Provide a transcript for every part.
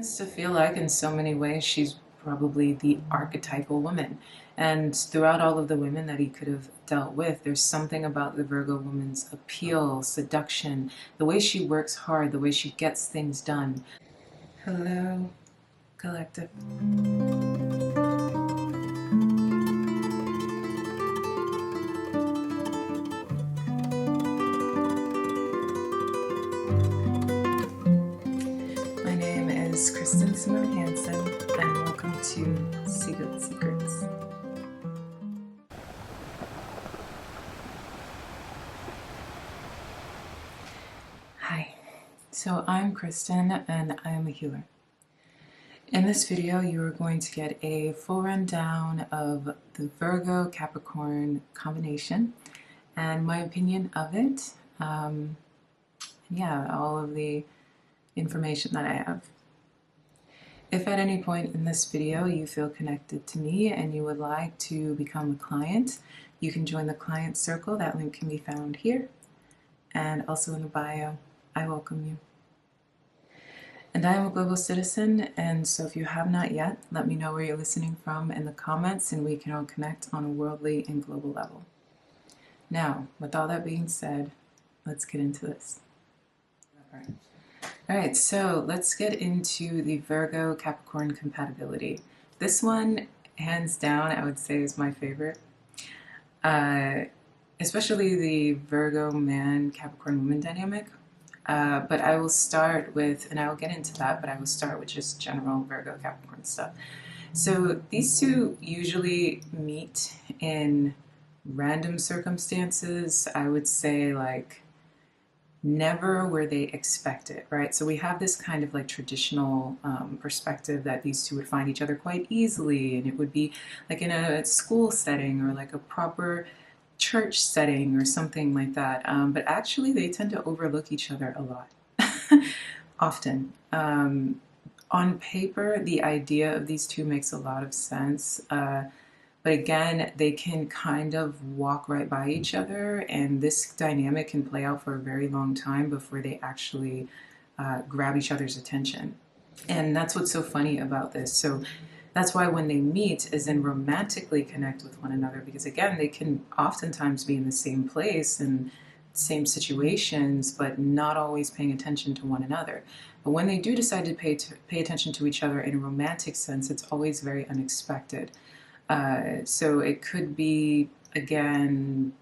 Tends to feel like in so many ways she's probably the archetypal woman. And throughout all of the women that he could have dealt with, there's something about the Virgo woman's appeal, seduction, the way she works hard, the way she gets things done. Hello, collective. My name is Kristen Simone Hansen, and welcome to SeaGoat Secrets. Hi, so I'm Kristen, and I am a healer. In this video, you are going to get a full rundown of the Virgo Capricorn combination and my opinion of it. All of the information that I have. If at any point in this video you feel connected to me and you would like to become a client, you can join the client circle. That link can be found here and also in the bio. I welcome you. And I am a global citizen, and so if you have not yet, let me know where you're listening from in the comments and we can all connect on a worldly and global level. Now, with all that being said, let's get into this. All right, so let's get into the Virgo Capricorn compatibility. This one, hands down, I would say is my favorite. Especially the Virgo man Capricorn woman dynamic. But I will start with, and I will get into that, but I will start with just general Virgo Capricorn stuff. So these two usually meet in random circumstances. I would say like never where they expect it, right? So we have this kind of like traditional perspective that these two would find each other quite easily, and it would be like in a school setting or like a proper church setting or something like that. But actually they tend to overlook each other a lot, often. On paper, the idea of these two makes a lot of sense. But again, they can kind of walk right by each other, and this dynamic can play out for a very long time before they actually grab each other's attention. And that's what's so funny about this. So that's why when they meet is then romantically connect with one another, because again, they can oftentimes be in the same place and same situations, but not always paying attention to one another. But when they do decide to pay attention to each other in a romantic sense, it's always very unexpected. So it could be, again,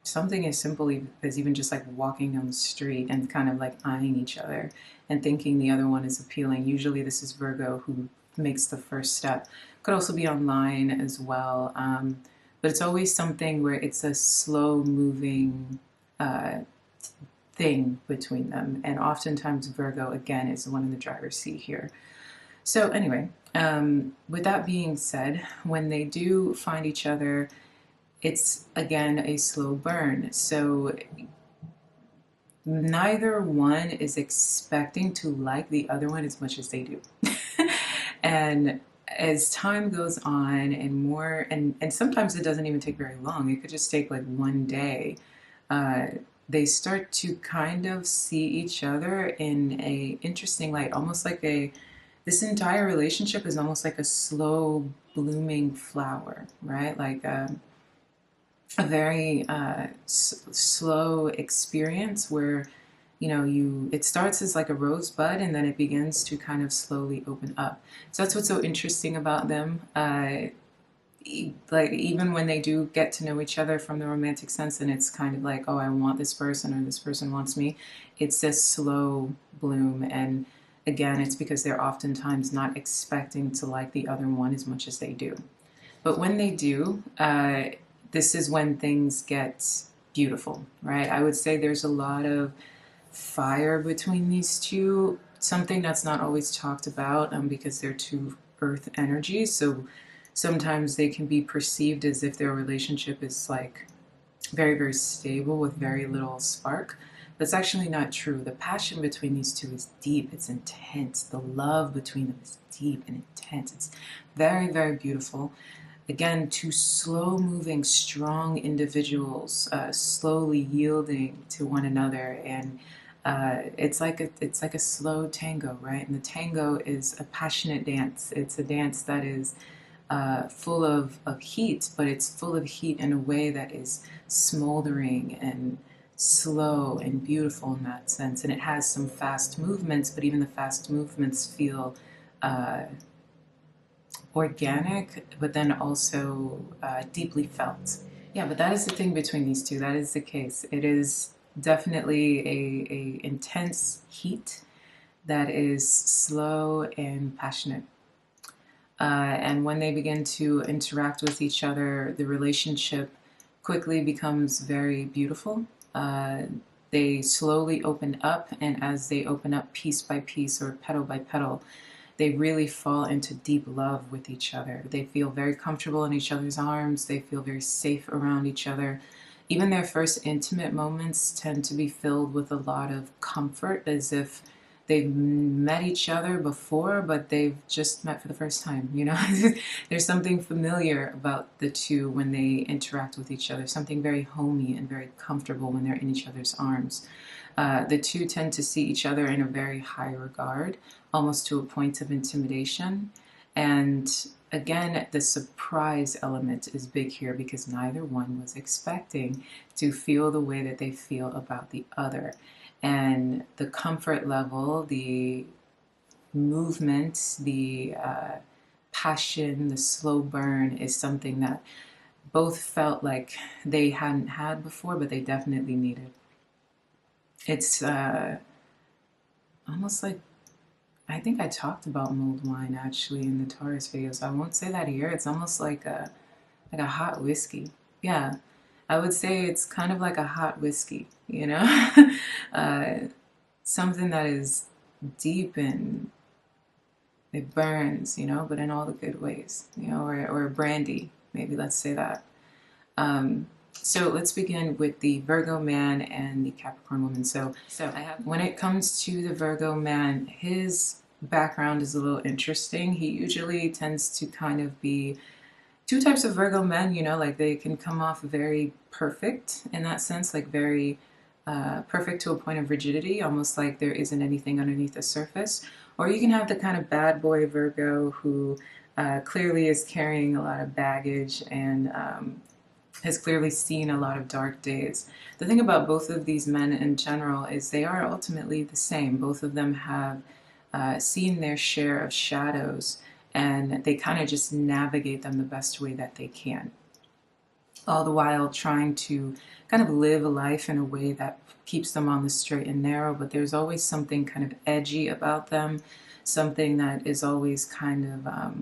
something as simple as even just like walking down the street and kind of like eyeing each other and thinking the other one is appealing. Usually this is Virgo who makes the first step. Could also be online as well. But it's always something where it's a slow moving thing between them. And oftentimes Virgo, again, is the one in the driver's seat here. So anyway, with that being said, when they do find each other, it's again a slow burn. So neither one is expecting to like the other one as much as they do. And as time goes on and more, and sometimes it doesn't even take very long, it could just take like one day, they start to kind of see each other in a interesting light, almost like this entire relationship is almost like a slow blooming flower, right? Like a very slow experience where, you know, it starts as like a rosebud and then it begins to kind of slowly open up. So that's what's so interesting about them. Like even when they do get to know each other from the romantic sense, and it's kind of like, oh, I want this person or this person wants me, it's this slow bloom. And again, it's because they're oftentimes not expecting to like the other one as much as they do. But when they do, this is when things get beautiful, right? I would say there's a lot of fire between these two, something that's not always talked about because they're two earth energies. So sometimes they can be perceived as if their relationship is like very, very stable with very little spark. That's actually not true. The passion between these two is deep, it's intense. The love between them is deep and intense. It's very, very beautiful. Again, two slow-moving, strong individuals slowly yielding to one another and It's like a slow tango, right? And the tango is a passionate dance. It's a dance that is full of heat, but it's full of heat in a way that is smoldering and slow and beautiful in that sense. And it has some fast movements, but even the fast movements feel uh, organic, but then also deeply felt. Yeah, but that is the thing between these two. That is the case. It is definitely a intense heat that is slow and passionate. And when they begin to interact with each other, the relationship quickly becomes very beautiful. Uh, they slowly open up, and as they open up piece by piece or petal by petal, they really fall into deep love with each other. They feel very comfortable in each other's arms. They feel very safe around each other. Even their first intimate moments tend to be filled with a lot of comfort, as if they've met each other before, but they've just met for the first time. You know, there's something familiar about the two when they interact with each other, something very homey and very comfortable when they're in each other's arms. The two tend to see each other in a very high regard, almost to a point of intimidation. And again, the surprise element is big here because neither one was expecting to feel the way that they feel about the other. And the comfort level, the movement, the passion, the slow burn is something that both felt like they hadn't had before, but they definitely needed. It's almost like, I think I talked about mulled wine actually in the Taurus video, so I won't say that here. It's almost like a hot whiskey. Yeah, I would say it's kind of like a hot whiskey, you know? uh, Something that is deep and it burns, you know, but in all the good ways, you know, or brandy, maybe let's say that. So let's begin with the Virgo man and the Capricorn woman. When it comes to the Virgo man, his background is a little interesting. He usually tends to kind of be two types of Virgo men, you know, like they can come off very perfect in that sense, like very perfect to a point of rigidity, almost like there isn't anything underneath the surface. Or you can have the kind of bad boy Virgo who clearly is carrying a lot of baggage and has clearly seen a lot of dark days. The thing about both of these men in general is they are ultimately the same. Both of them have seen their share of shadows and they kind of just navigate them the best way that they can. All the while trying to kind of live a life in a way that keeps them on the straight and narrow, but there's always something kind of edgy about them, something that is always kind of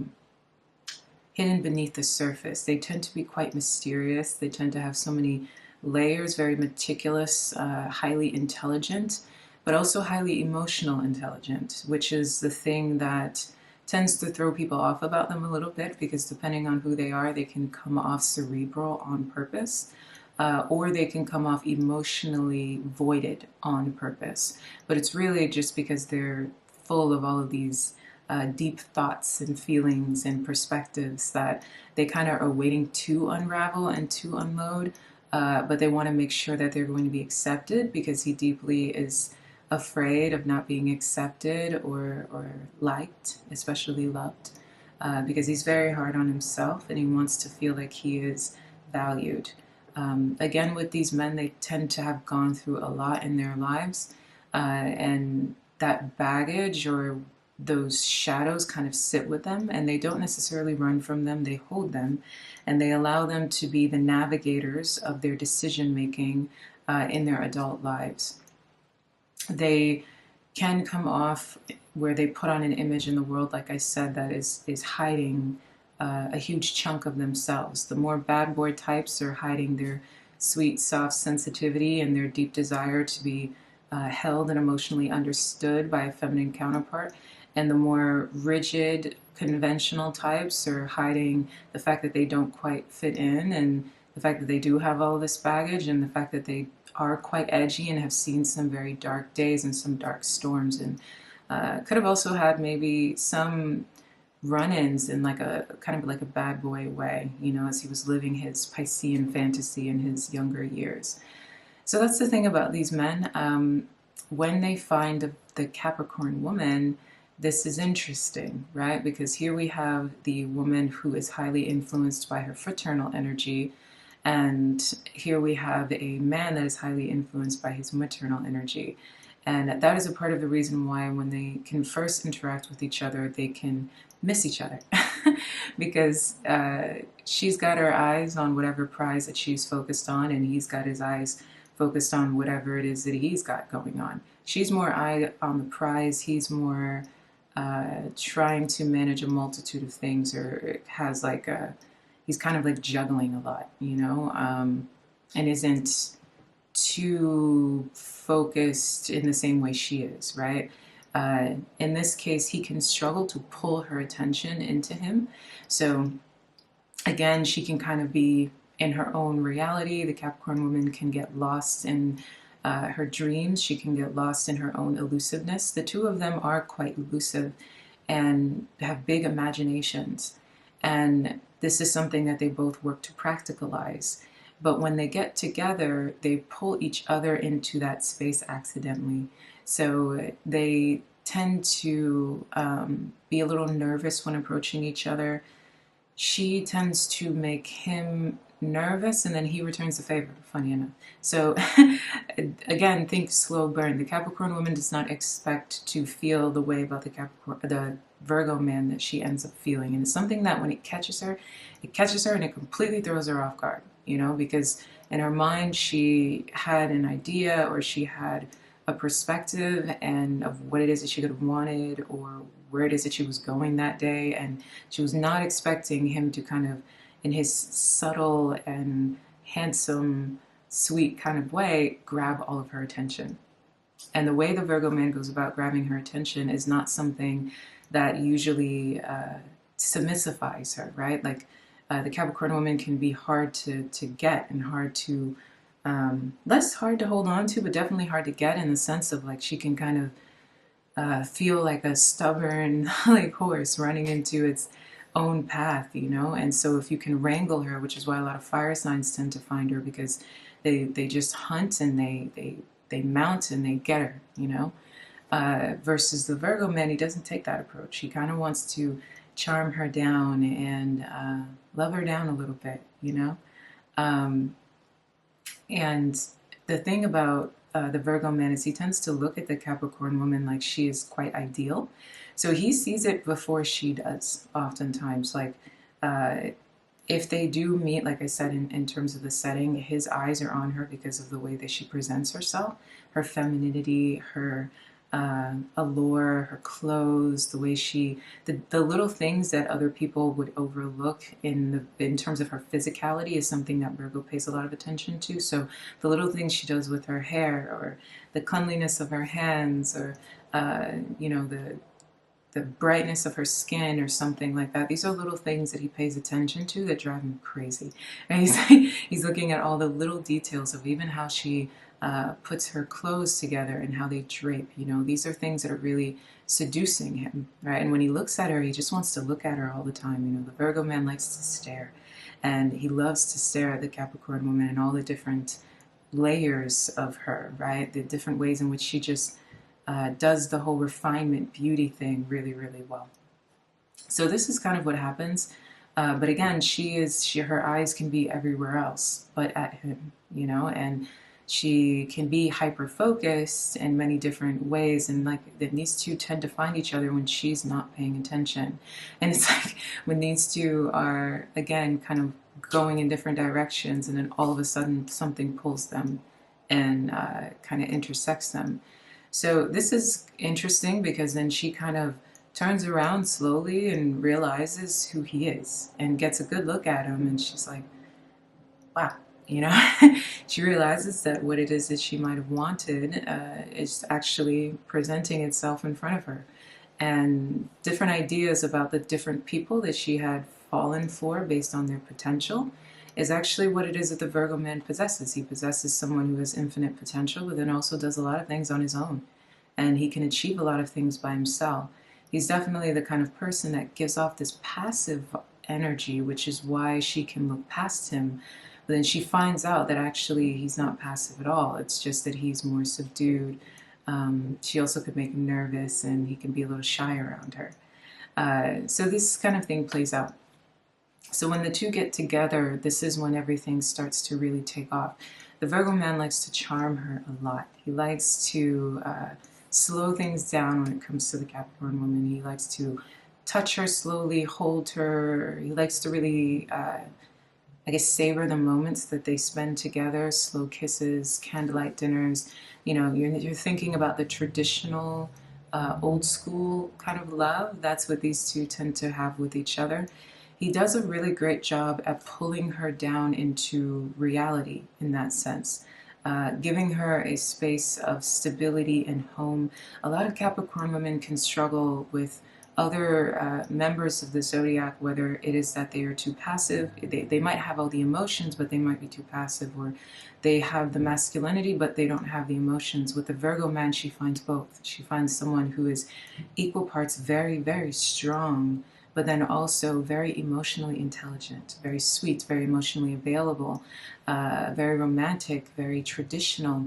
hidden beneath the surface. They tend to be quite mysterious. They tend to have so many layers, very meticulous, highly intelligent, but also highly emotional intelligent, which is the thing that tends to throw people off about them a little bit because depending on who they are, they can come off cerebral on purpose. Or they can come off emotionally voided on purpose. But it's really just because they're full of all of these deep thoughts and feelings and perspectives that they kind of are waiting to unravel and to unload, but they want to make sure that they're going to be accepted because he deeply is afraid of not being accepted or liked, especially loved, because he's very hard on himself and he wants to feel like he is valued. Again, with these men, they tend to have gone through a lot in their lives, and that baggage or those shadows kind of sit with them and they don't necessarily run from them, they hold them and they allow them to be the navigators of their decision making in their adult lives. They can come off where they put on an image in the world, like I said, that is hiding a huge chunk of themselves. The more bad boy types are hiding their sweet, soft sensitivity and their deep desire to be held and emotionally understood by a feminine counterpart. And the more rigid, conventional types are hiding the fact that they don't quite fit in and the fact that they do have all this baggage and the fact that they are quite edgy and have seen some very dark days and some dark storms and could have also had maybe some run-ins in like a kind of like a bad boy way, you know, as he was living his Piscean fantasy in his younger years. So that's the thing about these men. when they find the Capricorn woman, this is interesting, right? Because here we have the woman who is highly influenced by her fraternal energy, and here we have a man that is highly influenced by his maternal energy. And that is a part of the reason why when they can first interact with each other, they can miss each other. Because she's got her eyes on whatever prize that she's focused on, and he's got his eyes focused on whatever it is that he's got going on. She's more eye on the prize, he's more trying to manage a multitude of things, or has like he's kind of like juggling a lot, you know, and isn't too focused in the same way she is, right? In this case, he can struggle to pull her attention into him. So again, she can kind of be in her own reality. The Capricorn woman can get lost in her dreams. She can get lost in her own elusiveness. The two of them are quite elusive and have big imaginations. And this is something that they both work to practicalize. But when they get together, they pull each other into that space accidentally. So they tend to be a little nervous when approaching each other. She tends to make him nervous, and then he returns the favor, funny enough. So again, think slow burn. The Capricorn woman does not expect to feel the way about the Virgo man that she ends up feeling. And it's something that when it catches her and it completely throws her off guard, you know, because in her mind she had an idea, or she had a perspective and of what it is that she could have wanted, or where it is that she was going that day, and she was not expecting him to kind of, in his subtle and handsome, sweet kind of way, grab all of her attention. And the way the Virgo man goes about grabbing her attention is not something that usually submissifies her, right? Like the Capricorn woman can be hard to get, and hard to, less hard to hold on to, but definitely hard to get, in the sense of like she can kind of feel like a stubborn like horse running into its own path, you know. And so if you can wrangle her, which is why a lot of fire signs tend to find her, because they just hunt and they mount and they get her, you know. Versus the Virgo man, he doesn't take that approach. He kind of wants to charm her down and love her down a little bit, you know. And the thing about the Virgo man is he tends to look at the Capricorn woman like she is quite ideal. So he sees it before she does, oftentimes. Like, if they do meet, like I said, in terms of the setting, his eyes are on her because of the way that she presents herself, her femininity, her allure, her clothes, the way the little things that other people would overlook in terms of her physicality is something that Virgo pays a lot of attention to. So the little things she does with her hair, or the cleanliness of her hands, or you know, the brightness of her skin, or something like that. These are little things that he pays attention to that drive him crazy. And he's looking at all the little details of even how she puts her clothes together and how they drape. You know, these are things that are really seducing him, right? And when he looks at her, he just wants to look at her all the time. You know, the Virgo man likes to stare, and he loves to stare at the Capricorn woman and all the different layers of her, right? The different ways in which she just does the whole refinement beauty thing really, really well. So this is kind of what happens. But again, her eyes can be everywhere else but at him, you know, and she can be hyper focused in many different ways, and like these two tend to find each other when she's not paying attention. And it's like when these two are again kind of going in different directions, and then all of a sudden something pulls them and kind of intersects them. So this is interesting, because then she kind of turns around slowly and realizes who he is and gets a good look at him, and she's like, wow, you know. She realizes that what it is that she might have wanted is actually presenting itself in front of her, and different ideas about the different people that she had fallen for based on their potential is actually what it is that the Virgo man possesses. He possesses someone who has infinite potential, but then also does a lot of things on his own, and he can achieve a lot of things by himself. He's definitely the kind of person that gives off this passive energy, which is why she can look past him. But then she finds out that actually he's not passive at all. It's just that he's more subdued, She also could make him nervous, and he can be a little shy around her. So this kind of thing plays out. So when the two get together, this is when everything starts to really take off. The Virgo man likes to charm her a lot. He likes to slow things down when it comes to the Capricorn woman. He likes to touch her slowly, hold her. He likes to really, I guess, savor the moments that they spend together. Slow kisses, candlelight dinners. You know, you're thinking about the traditional, old school kind of love. That's what these two tend to have with each other. He does a really great job at pulling her down into reality in that sense, giving her a space of stability and home. A lot of Capricorn women can struggle with other members of the zodiac, whether it is that they are too passive, they might have all the emotions, but they might be too passive, or they have the masculinity, but they don't have the emotions. With the Virgo man, she finds both. She finds someone who is equal parts very, very strong, but then also very emotionally intelligent, very sweet, very emotionally available, very romantic, very traditional.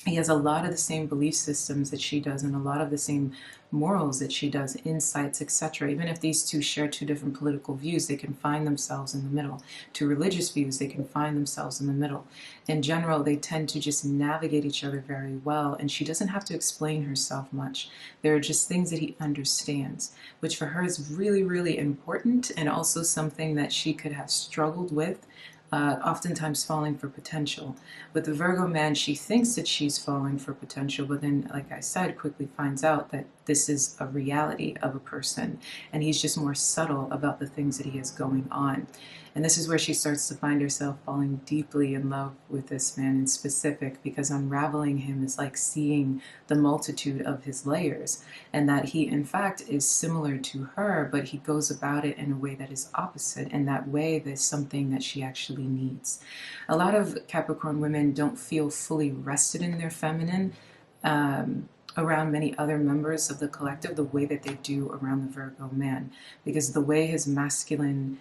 He has a lot of the same belief systems that she does, and a lot of the same morals that she does, insights, etc. Even if these two share two different political views, they can find themselves in the middle. Two religious views, they can find themselves in the middle. In general, they tend to just navigate each other very well, and she doesn't have to explain herself much. There are just things that he understands, which for her is really, really important, and also something that she could have struggled with, oftentimes falling for potential. With the Virgo man, she thinks that she's falling for potential, but then, like I said, quickly finds out that this is a reality of a person, and he's just more subtle about the things that he has going on. And this is where she starts to find herself falling deeply in love with this man in specific, because unraveling him is like seeing the multitude of his layers, and that he, in fact, is similar to her, but he goes about it in a way that is opposite, and that way there's something that she actually needs. A lot of Capricorn women don't feel fully rested in their feminine, around many other members of the collective the way that they do around the Virgo man, because the way his masculine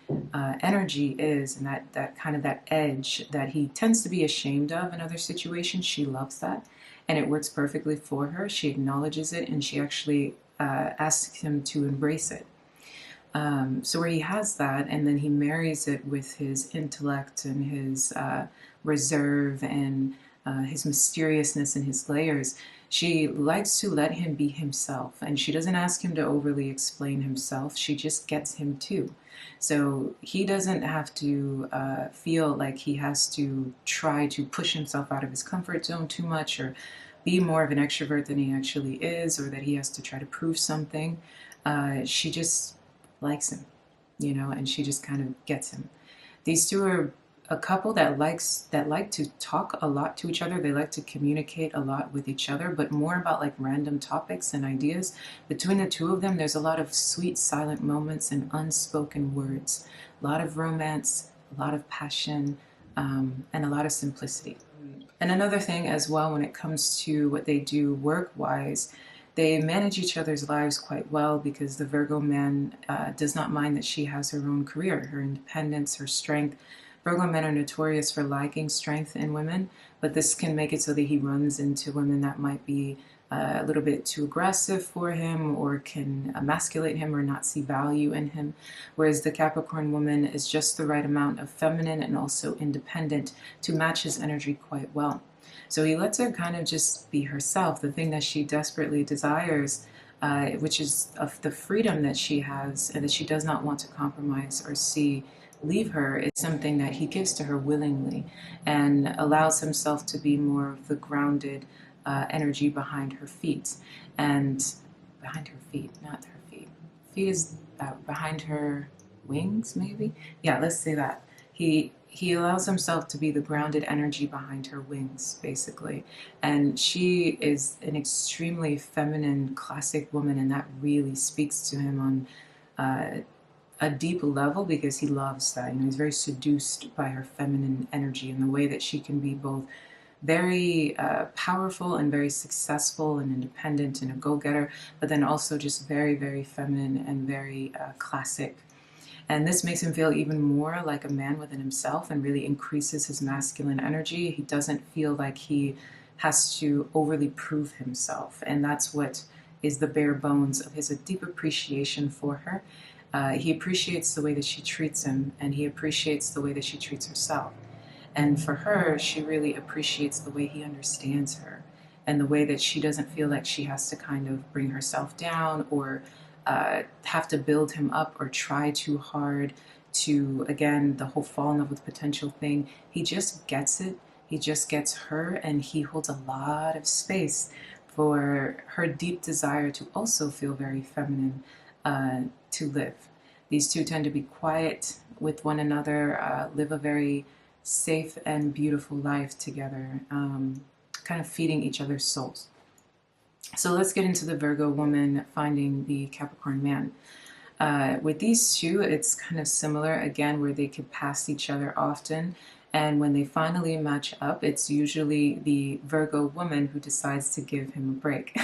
energy is, and that kind of that edge that he tends to be ashamed of in other situations, she loves that, and it works perfectly for her. She acknowledges it, and she actually asks him to embrace it. So where he has that, and then he marries it with his intellect and his reserve and his mysteriousness and his layers. She likes to let him be himself, and she doesn't ask him to overly explain himself. She just gets him too. So he doesn't have to feel like he has to try to push himself out of his comfort zone too much, or be more of an extrovert than he actually is, or that he has to try to prove something. She just likes him, you know, and she just kind of gets him. These two are a couple that like to talk a lot to each other. They like to communicate a lot with each other, but more about like random topics and ideas. Between the two of them, there's a lot of sweet silent moments and unspoken words, a lot of romance, a lot of passion, and a lot of simplicity. And another thing as well, when it comes to what they do work-wise, they manage each other's lives quite well, because the Virgo man does not mind that she has her own career, her independence, her strength. Virgo men are notorious for liking strength in women, but this can make it so that he runs into women that might be a little bit too aggressive for him, or can emasculate him or not see value in him. Whereas the Capricorn woman is just the right amount of feminine and also independent to match his energy quite well. So he lets her kind of just be herself, the thing that she desperately desires, which is of the freedom that she has and that she does not want to compromise or see leave her. It's something that he gives to her willingly, and allows himself to be more of the grounded energy behind her feet. And behind her feet, not her feet. Feet is behind her wings, maybe? Yeah, let's say that. He allows himself to be the grounded energy behind her wings, basically. And she is an extremely feminine, classic woman, and that really speaks to him on a deep level, because he loves that. You know, he's very seduced by her feminine energy and the way that she can be both very powerful and very successful and independent and a go-getter, but then also just very, very feminine and very classic. And this makes him feel even more like a man within himself, and really increases his masculine energy. He doesn't feel like he has to overly prove himself. And that's what is the bare bones of his deep appreciation for her. He appreciates the way that she treats him, and he appreciates the way that she treats herself. And for her, she really appreciates the way he understands her and the way that she doesn't feel like she has to kind of bring herself down or have to build him up or try too hard to, again, the whole fall in love with potential thing. He just gets it. He just gets her, and he holds a lot of space for her deep desire to also feel very feminine, to live. These two tend to be quiet with one another, live a very safe and beautiful life together, kind of feeding each other's souls. So let's get into the Virgo woman finding the Capricorn man. With these two, it's kind of similar, again, where they could pass each other often. And when they finally match up, it's usually the Virgo woman who decides to give him a break.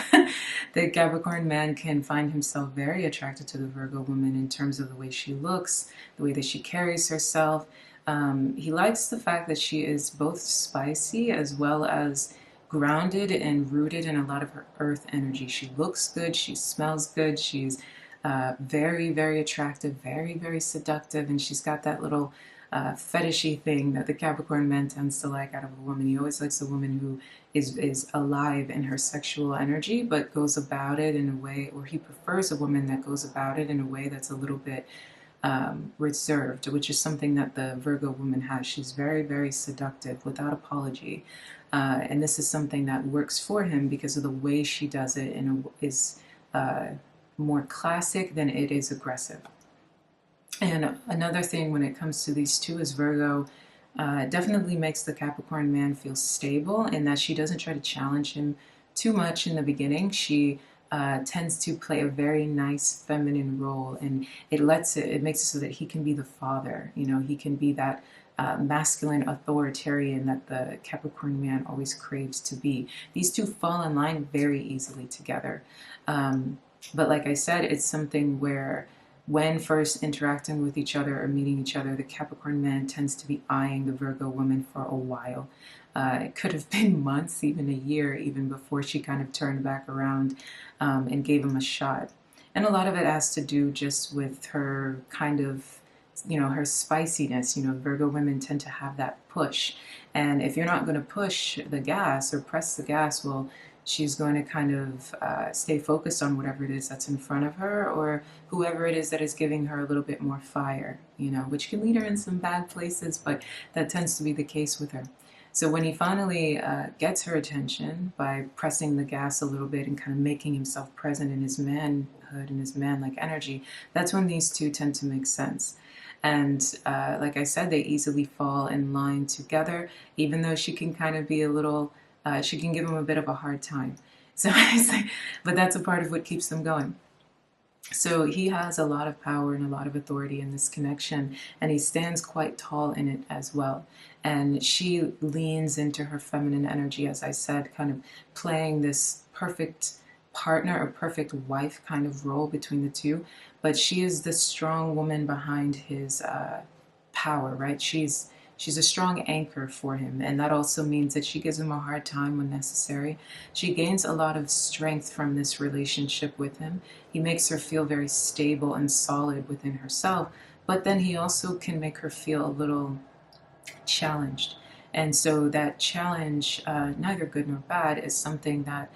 The Capricorn man can find himself very attracted to the Virgo woman in terms of the way she looks, the way that she carries herself. He likes the fact that she is both spicy as well as grounded and rooted in a lot of her earth energy. She looks good, she smells good, she's very, very attractive, very, very seductive, and she's got that little fetishy thing that the Capricorn man tends to like out of a woman. He always likes a woman who is alive in her sexual energy, but goes about it in a way, or he prefers a woman that goes about it in a way that's a little bit reserved, which is something that the Virgo woman has. She's very, very seductive without apology. And this is something that works for him because of the way she does it and is more classic than it is aggressive. And another thing when it comes to these two is Virgo definitely makes the Capricorn man feel stable in that she doesn't try to challenge him too much in the beginning. She tends to play a very nice feminine role, and it makes it so that he can be the father. You know, he can be that masculine authoritarian that the Capricorn man always craves to be. These two fall in line very easily together. But like I said, it's something where when first interacting with each other or meeting each other, the Capricorn man tends to be eyeing the Virgo woman for a while. It could have been months, even a year, even before she kind of turned back around and gave him a shot. And a lot of it has to do just with her kind of, her spiciness. Virgo women tend to have that push. And if you're not going to push the gas or press the gas, well, she's going to kind of stay focused on whatever it is that's in front of her or whoever it is that is giving her a little bit more fire, which can lead her in some bad places, but that tends to be the case with her. So when he finally gets her attention by pressing the gas a little bit and kind of making himself present in his manhood and his man-like energy, that's when these two tend to make sense. And like I said, they easily fall in line together, even though she can kind of be a little, she can give him a bit of a hard time. So, but that's a part of what keeps them going. So he has a lot of power and a lot of authority in this connection, and he stands quite tall in it as well. And she leans into her feminine energy, as I said, kind of playing this perfect partner or perfect wife kind of role between the two. But she is the strong woman behind his power, right? She's a strong anchor for him, and that also means that she gives him a hard time when necessary. She gains a lot of strength from this relationship with him. He makes her feel very stable and solid within herself, but then he also can make her feel a little challenged. And so that challenge, neither good nor bad, is something that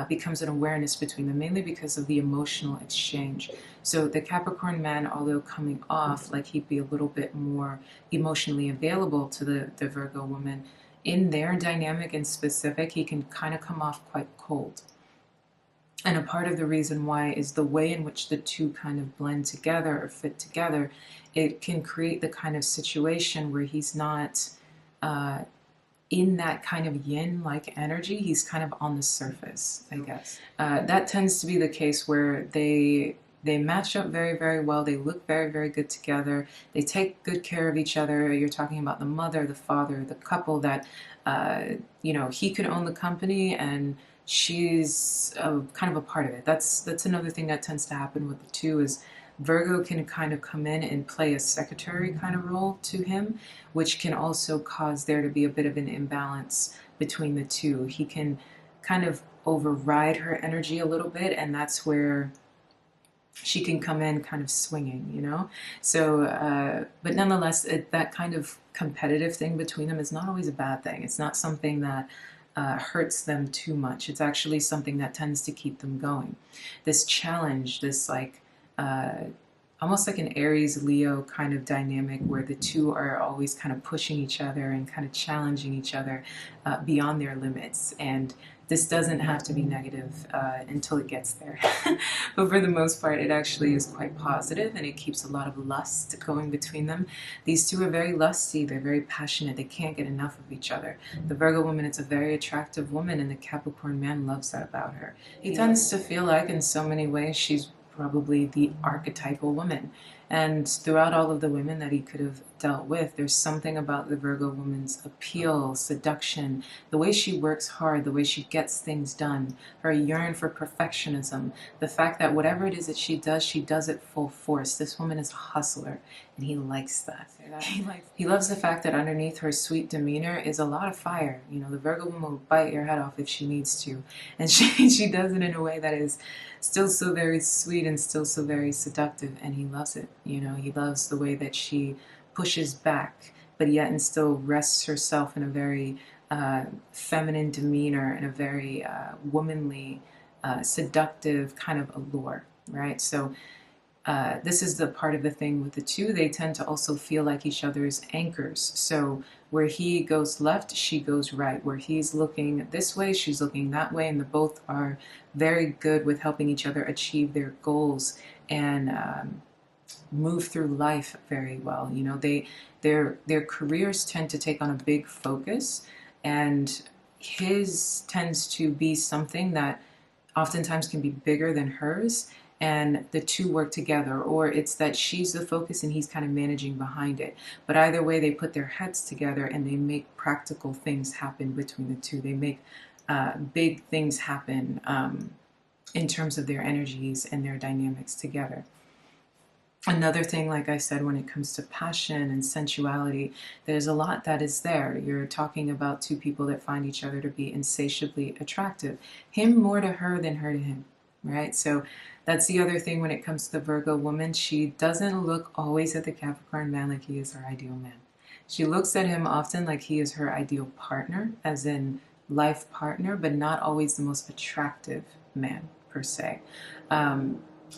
becomes an awareness between them, mainly because of the emotional exchange. So the Capricorn man, although coming off like he'd be a little bit more emotionally available to the Virgo woman, in their dynamic in specific, he can kind of come off quite cold. And a part of the reason why is the way in which the two kind of blend together or fit together. It can create the kind of situation where he's not in that kind of yin-like energy. He's kind of on the surface, I guess. That tends to be the case where they match up very, very well. They look very, very good together. They take good care of each other. You're talking about the mother, the father, the couple that, he could own the company and she's kind of a part of it. That's another thing that tends to happen with the two is Virgo can kind of come in and play a secretary kind of role to him, which can also cause there to be a bit of an imbalance between the two. He can kind of override her energy a little bit, and that's where she can come in kind of swinging, you know? So, but nonetheless, that kind of competitive thing between them is not always a bad thing. It's not something that hurts them too much. It's actually something that tends to keep them going. This challenge, this like, almost like an Aries Leo kind of dynamic where the two are always kind of pushing each other and kind of challenging each other beyond their limits. And this doesn't have to be negative until it gets there. But for the most part, it actually is quite positive, and it keeps a lot of lust going between them. These two are very lusty, they're very passionate, they can't get enough of each other. The Virgo woman is a very attractive woman, and the Capricorn man loves that about her. He tends to feel like in so many ways she's probably the archetypal woman. And throughout all of the women that he could have dealt with, there's something about the Virgo woman's appeal, seduction, the way she works hard, the way she gets things done, her yearn for perfectionism, the fact that whatever it is that she does it full force. This woman is a hustler, and he likes that. He loves the fact that underneath her sweet demeanor is a lot of fire. You know, the Virgo woman will bite your head off if she needs to. And she does it in a way that is still so very sweet and still so very seductive, and he loves it. You know, he loves the way that she pushes back, but yet and still rests herself in a very feminine demeanor and a very womanly, seductive kind of allure, right? So this is the part of the thing with the two. They tend to also feel like each other's anchors. So where he goes left, she goes right. Where he's looking this way, she's looking that way, and the both are very good with helping each other achieve their goals and move through life very well. You know, their careers tend to take on a big focus, and his tends to be something that oftentimes can be bigger than hers, and the two work together, or it's that she's the focus and he's kind of managing behind it. But either way, they put their heads together and they make practical things happen between the two. They make big things happen in terms of their energies and their dynamics together. Another thing, like I said, when it comes to passion and sensuality, there's a lot that is there. You're talking about two people that find each other to be insatiably attractive. Him more to her than her to him, right? So that's the other thing when it comes to the Virgo woman. She doesn't look always at the Capricorn man like he is her ideal man. She looks at him often like he is her ideal partner, as in life partner, but not always the most attractive man, per se.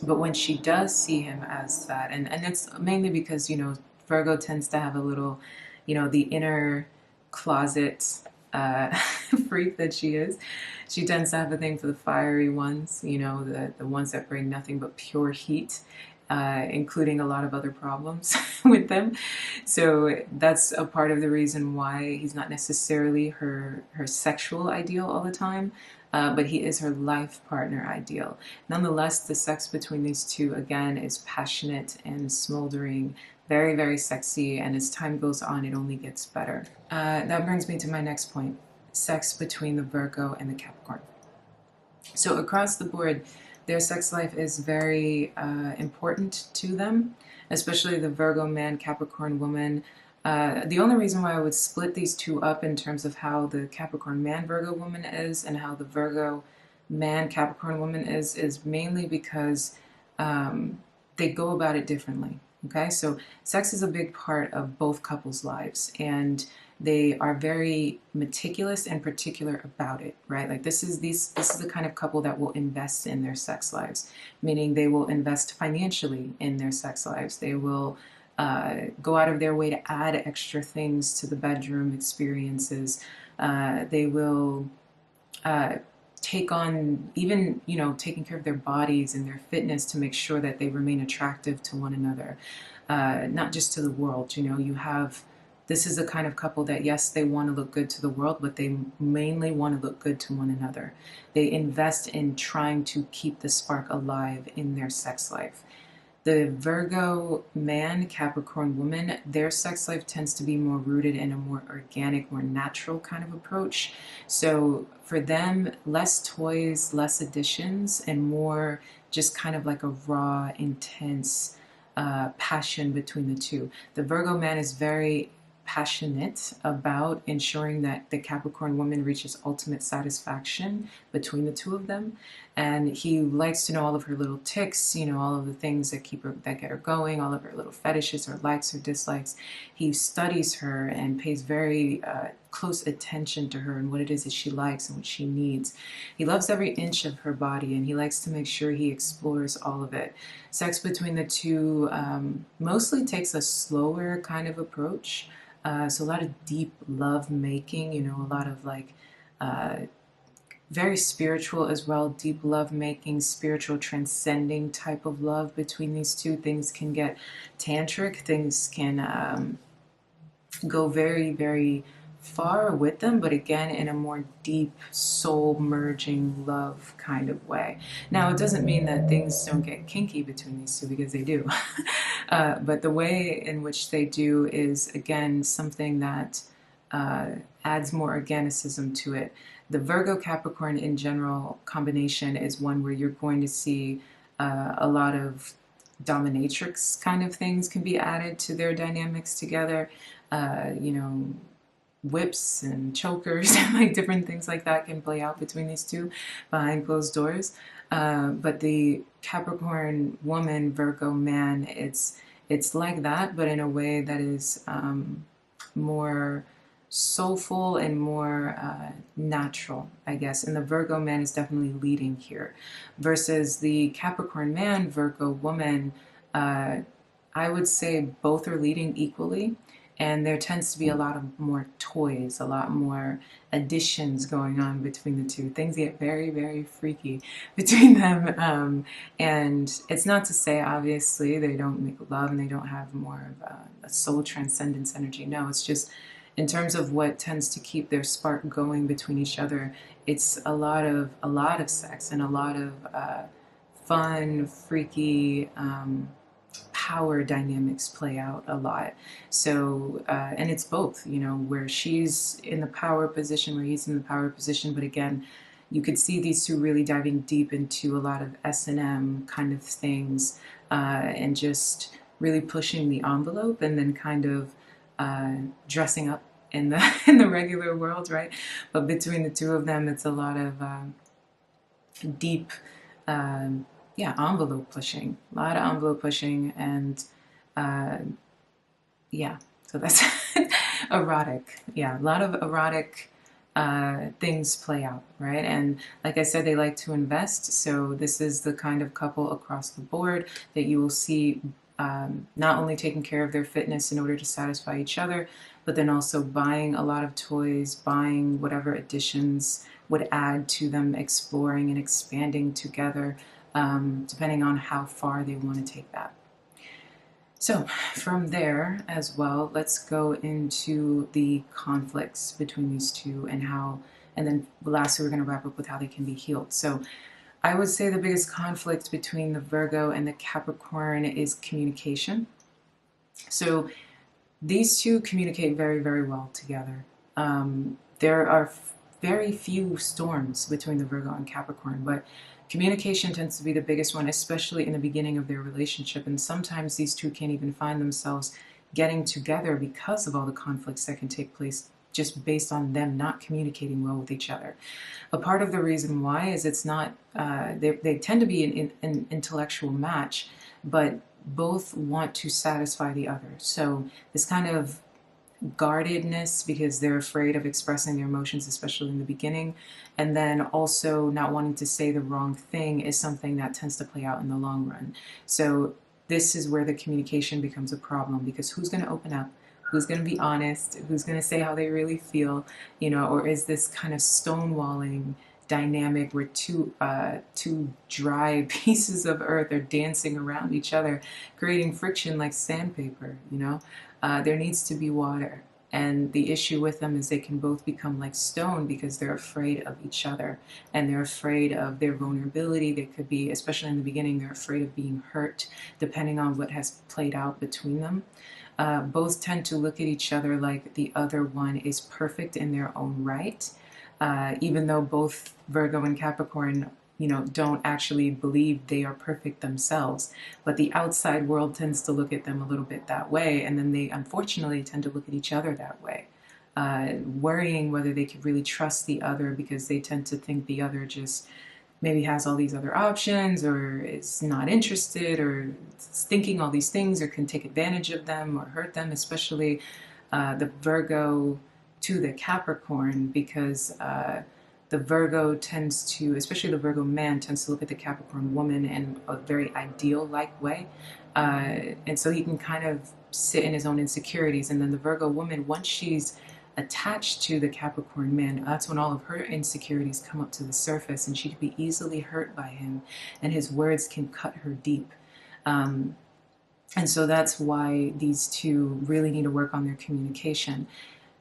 But when she does see him as that, and it's mainly because, you know, Virgo tends to have a little, you know, the inner closet freak that she is. She tends to have a thing for the fiery ones, you know, the ones that bring nothing but pure heat, including a lot of other problems with them. So that's a part of the reason why he's not necessarily her sexual ideal all the time. But he is her life partner ideal. Nonetheless, the sex between these two, again, is passionate and smoldering, very, very sexy, and as time goes on, it only gets better. That brings me to my next point, sex between the Virgo and the Capricorn. So across the board, their sex life is very important to them, especially the Virgo man, Capricorn woman. The only reason why I would split these two up in terms of how the Capricorn man Virgo woman is and how the Virgo man Capricorn woman is mainly because they go about it differently. Okay, so sex is a big part of both couples' lives, and they are very meticulous and particular about it, right? Like this is the kind of couple that will invest in their sex lives, meaning they will invest financially in their sex lives. They will go out of their way to add extra things to the bedroom experiences. They will take on even, you know, taking care of their bodies and their fitness to make sure that they remain attractive to one another, not just to the world. You know, this is the kind of couple that, yes, they want to look good to the world, but they mainly want to look good to one another. They invest in trying to keep the spark alive in their sex life. The Virgo man, Capricorn woman, their sex life tends to be more rooted in a more organic, more natural kind of approach. So for them, less toys, less additions, and more just kind of like a raw, intense passion between the two. The Virgo man is very passionate about ensuring that the Capricorn woman reaches ultimate satisfaction between the two of them. And he likes to know all of her little ticks, you know, all of the things that that get her going, all of her little fetishes, her likes, her dislikes. He studies her and pays very close attention to her and what it is that she likes and what she needs. He loves every inch of her body, and he likes to make sure he explores all of it. Sex between the two mostly takes a slower kind of approach. So a lot of deep love making, you know, a lot of like very spiritual as well, deep love making, spiritual transcending type of love between these two. Things can get tantric, things can go very, very far with them, but again, in a more deep, soul merging love kind of way. Now, it doesn't mean that things don't get kinky between these two, because they do. But the way in which they do is, again, something that adds more organicism to it. The Virgo Capricorn in general combination is one where you're going to see a lot of dominatrix kind of things can be added to their dynamics together. You know, whips and chokers and like different things like that can play out between these two behind closed doors. But the Capricorn woman, Virgo man, it's like that, but in a way that is more soulful and more natural, I guess. And the Virgo man is definitely leading here. Versus the Capricorn man, Virgo woman, I would say both are leading equally. And there tends to be a lot of more toys, a lot more additions going on between the two. Things get very, very freaky between them. And it's not to say, obviously, they don't make love and they don't have more of a soul transcendence energy. No, it's just in terms of what tends to keep their spark going between each other, it's a lot of sex and a lot of fun, freaky, power dynamics play out a lot. So, and it's both, you know, where she's in the power position, where he's in the power position. But again, you could see these two really diving deep into a lot of S&M kind of things, and just really pushing the envelope, and then kind of dressing up in the in the regular world, right? But between the two of them, it's a lot of deep yeah, envelope pushing, a lot of envelope pushing, and yeah, so that's erotic. Yeah, a lot of erotic things play out, right? And like I said, they like to invest, so this is the kind of couple across the board that you will see not only taking care of their fitness in order to satisfy each other, but then also buying a lot of toys, buying whatever additions would add to them exploring and expanding together, depending on how far they want to take that. So from there as well, let's go into the conflicts between these two and how, and then lastly we're going to wrap up with how they can be healed. So I would say the biggest conflict between the Virgo and the Capricorn is communication. So these two communicate very, very well together. There are very few storms between the Virgo and Capricorn, but communication tends to be the biggest one, especially in the beginning of their relationship. And sometimes these two can't even find themselves getting together because of all the conflicts that can take place just based on them not communicating well with each other. A part of the reason why is it's not, they tend to be an intellectual match, but both want to satisfy the other. So this kind of guardedness because they're afraid of expressing their emotions, especially in the beginning, and then also not wanting to say the wrong thing is something that tends to play out in the long run. So this is where the communication becomes a problem, because who's going to open up? Who's going to be honest? Who's going to say how they really feel? You know, or is this kind of stonewalling dynamic where two dry pieces of earth are dancing around each other, creating friction like sandpaper, you know? There needs to be water. And the issue with them is they can both become like stone because they're afraid of each other and they're afraid of their vulnerability. They could be, especially in the beginning, they're afraid of being hurt depending on what has played out between them. Both tend to look at each other like the other one is perfect in their own right. Even though both Virgo and Capricorn don't actually believe they are perfect themselves. But the outside world tends to look at them a little bit that way, and then they unfortunately tend to look at each other that way, worrying whether they could really trust the other, because they tend to think the other just maybe has all these other options, or is not interested, or is thinking all these things, or can take advantage of them or hurt them, especially the Virgo to the Capricorn, because the Virgo tends to, especially the Virgo man, tends to look at the Capricorn woman in a very ideal-like way. And so he can kind of sit in his own insecurities. And then the Virgo woman, once she's attached to the Capricorn man, that's when all of her insecurities come up to the surface, and she can be easily hurt by him, and his words can cut her deep. And so that's why these two really need to work on their communication.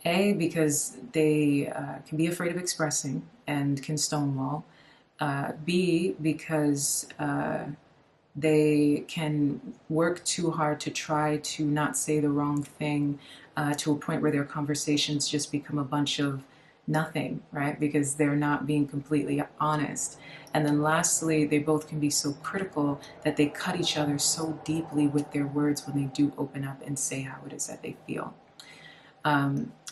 A, because they can be afraid of expressing and can stonewall. B, because they can work too hard to try to not say the wrong thing, to a point where their conversations just become a bunch of nothing, right? Because they're not being completely honest. And then lastly, they both can be so critical that they cut each other so deeply with their words when they do open up and say how it is that they feel.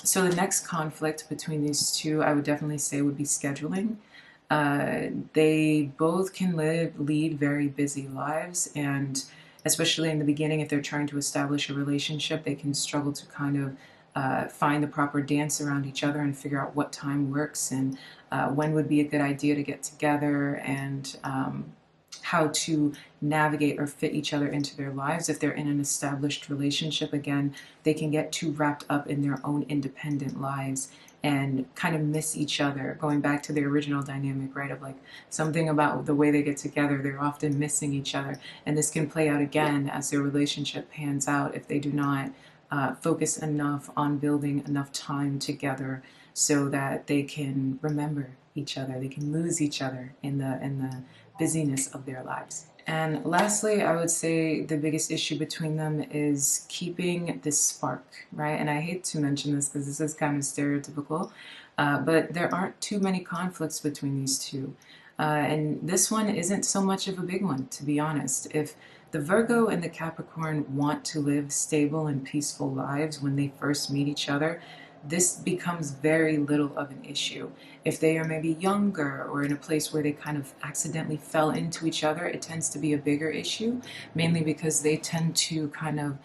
So the next conflict between these two, I would definitely say, would be scheduling. They both can lead very busy lives, and especially in the beginning, if they're trying to establish a relationship, they can struggle to kind of find the proper dance around each other and figure out what time works, and when would be a good idea to get together, and how to navigate or fit each other into their lives. If they're in an established relationship, again, they can get too wrapped up in their own independent lives and kind of miss each other. Going back to the original dynamic, right, of like something about the way they get together, they're often missing each other. And this can play out again as their relationship pans out if they do not focus enough on building enough time together so that they can remember each other. They can lose each other in the busyness of their lives. And lastly, I would say the biggest issue between them is keeping this spark, right? And I hate to mention this because this is kind of stereotypical, but there aren't too many conflicts between these two. And this one isn't so much of a big one, to be honest. If the Virgo and the Capricorn want to live stable and peaceful lives when they first meet each other, this becomes very little of an issue. If they are maybe younger or in a place where they kind of accidentally fell into each other, it tends to be a bigger issue, mainly because they tend to kind of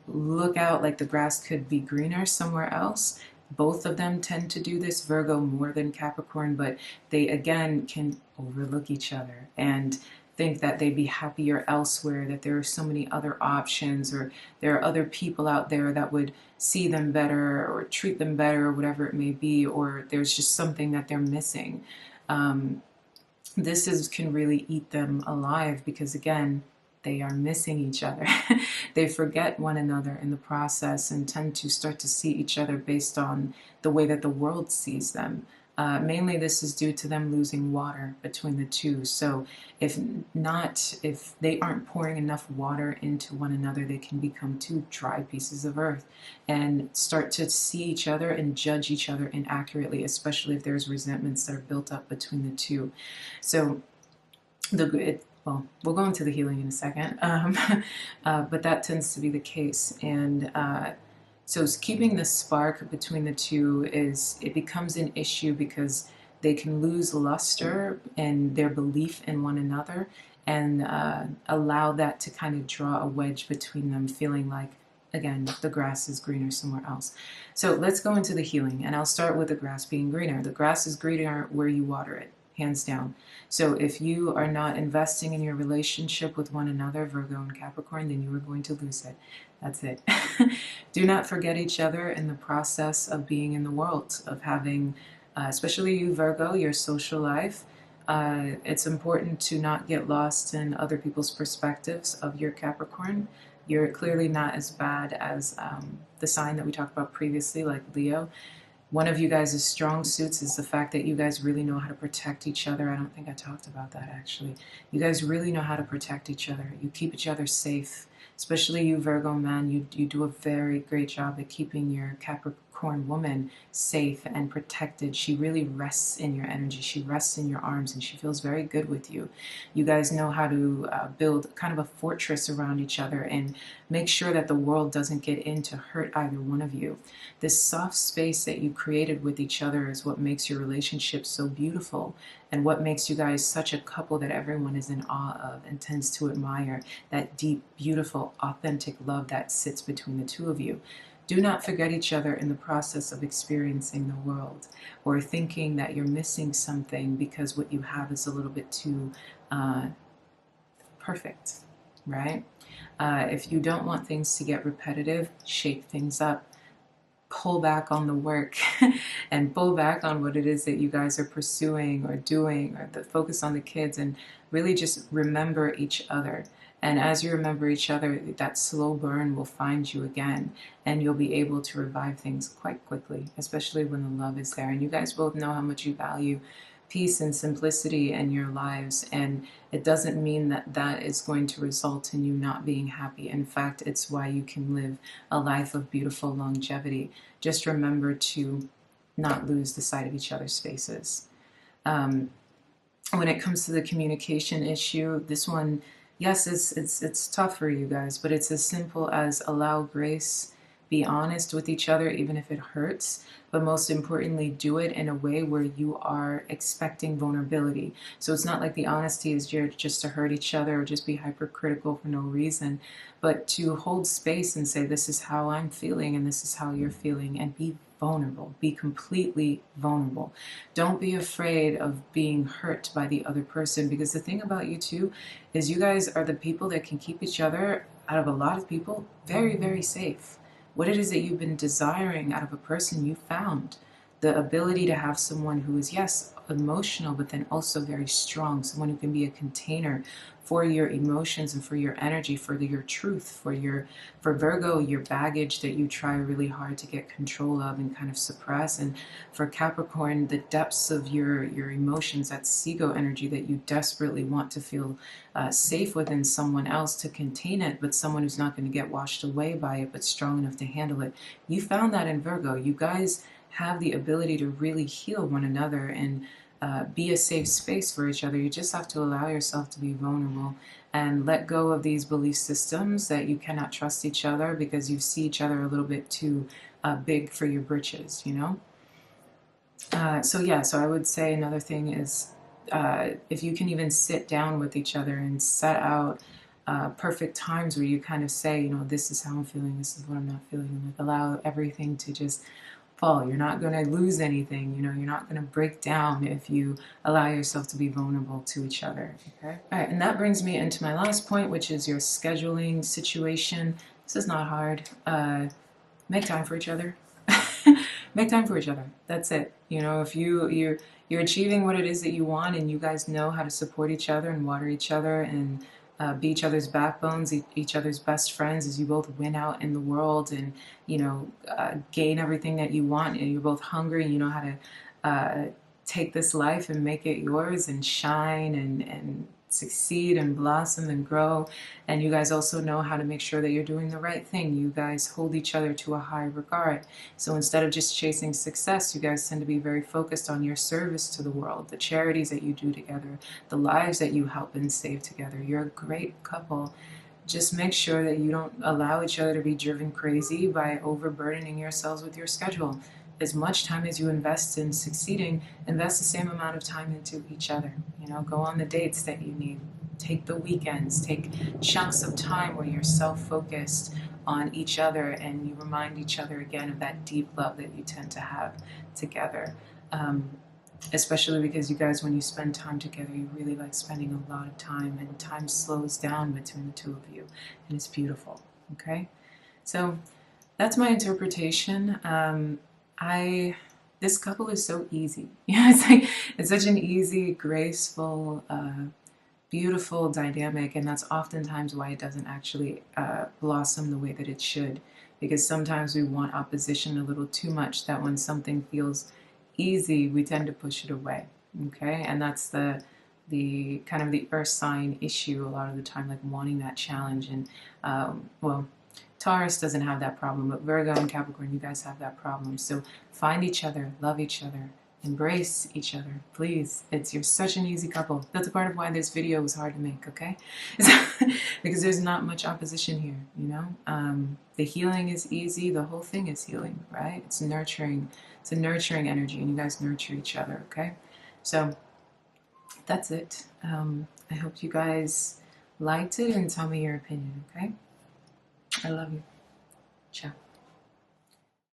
look out like the grass could be greener somewhere else. Both of them tend to do this, Virgo more than Capricorn, but they again can overlook each other and think that they'd be happier elsewhere, that there are so many other options, or there are other people out there that would see them better or treat them better, or whatever it may be, or there's just something that they're missing. This can really eat them alive because, again, they are missing each other. They forget one another in the process and tend to start to see each other based on the way that the world sees them. Mainly this is due to them losing water between the two. So if they aren't pouring enough water into one another, they can become two dry pieces of earth and start to see each other and judge each other inaccurately, especially if there's resentments that are built up between the two. So well, we'll go into the healing in a second, but that tends to be the case. And so keeping the spark between the two it becomes an issue because they can lose luster and their belief in one another, and allow that to kind of draw a wedge between them, feeling like, again, the grass is greener somewhere else. So let's go into the healing, and I'll start with the grass being greener. The grass is greener where you water it, hands down. So if you are not investing in your relationship with one another, Virgo and Capricorn, then you are going to lose it. That's it. Do not forget each other in the process of being in the world, of having, especially you, Virgo, your social life. It's important to not get lost in other people's perspectives of your Capricorn. You're clearly not as bad as the sign that we talked about previously, like Leo. One of you guys' strong suits is the fact that you guys really know how to protect each other. I don't think I talked about that, actually. You guys really know how to protect each other. You keep each other safe. Especially you, Virgo man, you do a very great job at keeping your Capricorn woman safe and protected. She really rests in your energy. She rests in your arms, and she feels very good with you. You guys know how to build kind of a fortress around each other and make sure that the world doesn't get in to hurt either one of you. This soft space that you created with each other is what makes your relationship so beautiful, and what makes you guys such a couple that everyone is in awe of and tends to admire. That deep, beautiful, authentic love that sits between the two of you. Do not forget each other in the process of experiencing the world, or thinking that you're missing something because what you have is a little bit too perfect, right? If you don't want things to get repetitive, shake things up. Pull back on the work and pull back on what it is that you guys are pursuing or doing, or the focus on the kids, and really just remember each other. And as you remember each other, that slow burn will find you again, and you'll be able to revive things quite quickly, especially when the love is there. And you guys both know how much you value peace and simplicity in your lives, and it doesn't mean that that is going to result in you not being happy. In fact, it's why you can live a life of beautiful longevity. Just remember to not lose the sight of each other's faces. When it comes to the communication issue, this one, yes, it's tough for you guys, but it's as simple as allow grace, be honest with each other even if it hurts, but most importantly, do it in a way where you are expecting vulnerability. So it's not like the honesty is just to hurt each other or just be hypercritical for no reason, but to hold space and say, this is how I'm feeling and this is how you're feeling, and be vulnerable. Be completely vulnerable. Don't be afraid of being hurt by the other person, because the thing about you two is you guys are the people that can keep each other, out of a lot of people, very, very safe. What it is that you've been desiring out of a person, you found. The ability to have someone who is, yes, emotional, but then also very strong. Someone who can be a container for your emotions and for your energy, for your truth, for Virgo, your baggage that you try really hard to get control of and kind of suppress. And for Capricorn, the depths of your emotions, that SeaGoat energy that you desperately want to feel safe within someone else, to contain it, but someone who's not going to get washed away by it, but strong enough to handle it. You found that in Virgo. You guys have the ability to really heal one another and be a safe space for each other. You just have to allow yourself to be vulnerable and let go of these belief systems that you cannot trust each other because you see each other a little bit too big for your britches, you know? So I would say another thing is if you can even sit down with each other and set out perfect times where you kind of say, you know, this is how I'm feeling, this is what I'm not feeling, and like allow everything to just fall. You're not going to lose anything, you know, you're not going to break down if you allow yourself to be vulnerable to each other, okay? All right, and that brings me into my last point, which is your scheduling situation. This is not hard. Make time for each other. Make time for each other. That's it. You know, if you're achieving what it is that you want, and you guys know how to support each other and water each other and be each other's backbones, each other's best friends, as you both win out in the world and, you know, gain everything that you want, and you're both hungry and you know how to take this life and make it yours and shine and succeed and blossom and grow. And you guys also know how to make sure that you're doing the right thing. You guys hold each other to a high regard. So instead of just chasing success, you guys tend to be very focused on your service to the world, the charities that you do together, the lives that you help and save together. You're a great couple. Just make sure that you don't allow each other to be driven crazy by overburdening yourselves with your schedule. As much time as you invest in succeeding, invest the same amount of time into each other. You know, go on the dates that you need. Take the weekends. Take chunks of time where you're self-focused on each other and you remind each other again of that deep love that you tend to have together. Especially because you guys, when you spend time together, you really like spending a lot of time, and time slows down between the two of you, and it's beautiful. Okay? So that's my interpretation. This couple is so easy. Yeah, it's like, it's such an easy, graceful, beautiful dynamic, and that's oftentimes why it doesn't actually blossom the way that it should, because sometimes we want opposition a little too much, that when something feels easy, we tend to push it away, okay? And that's the kind of the earth sign issue a lot of the time, like wanting that challenge and, well, Taurus doesn't have that problem, but Virgo and Capricorn, you guys have that problem. So find each other, love each other, embrace each other, please. You're such an easy couple. That's a part of why this video was hard to make, okay? Because there's not much opposition here, you know? The healing is easy. The whole thing is healing, right? It's nurturing. It's a nurturing energy, and you guys nurture each other, okay? So that's it. I hope you guys liked it, and tell me your opinion, okay? I love you. Ciao.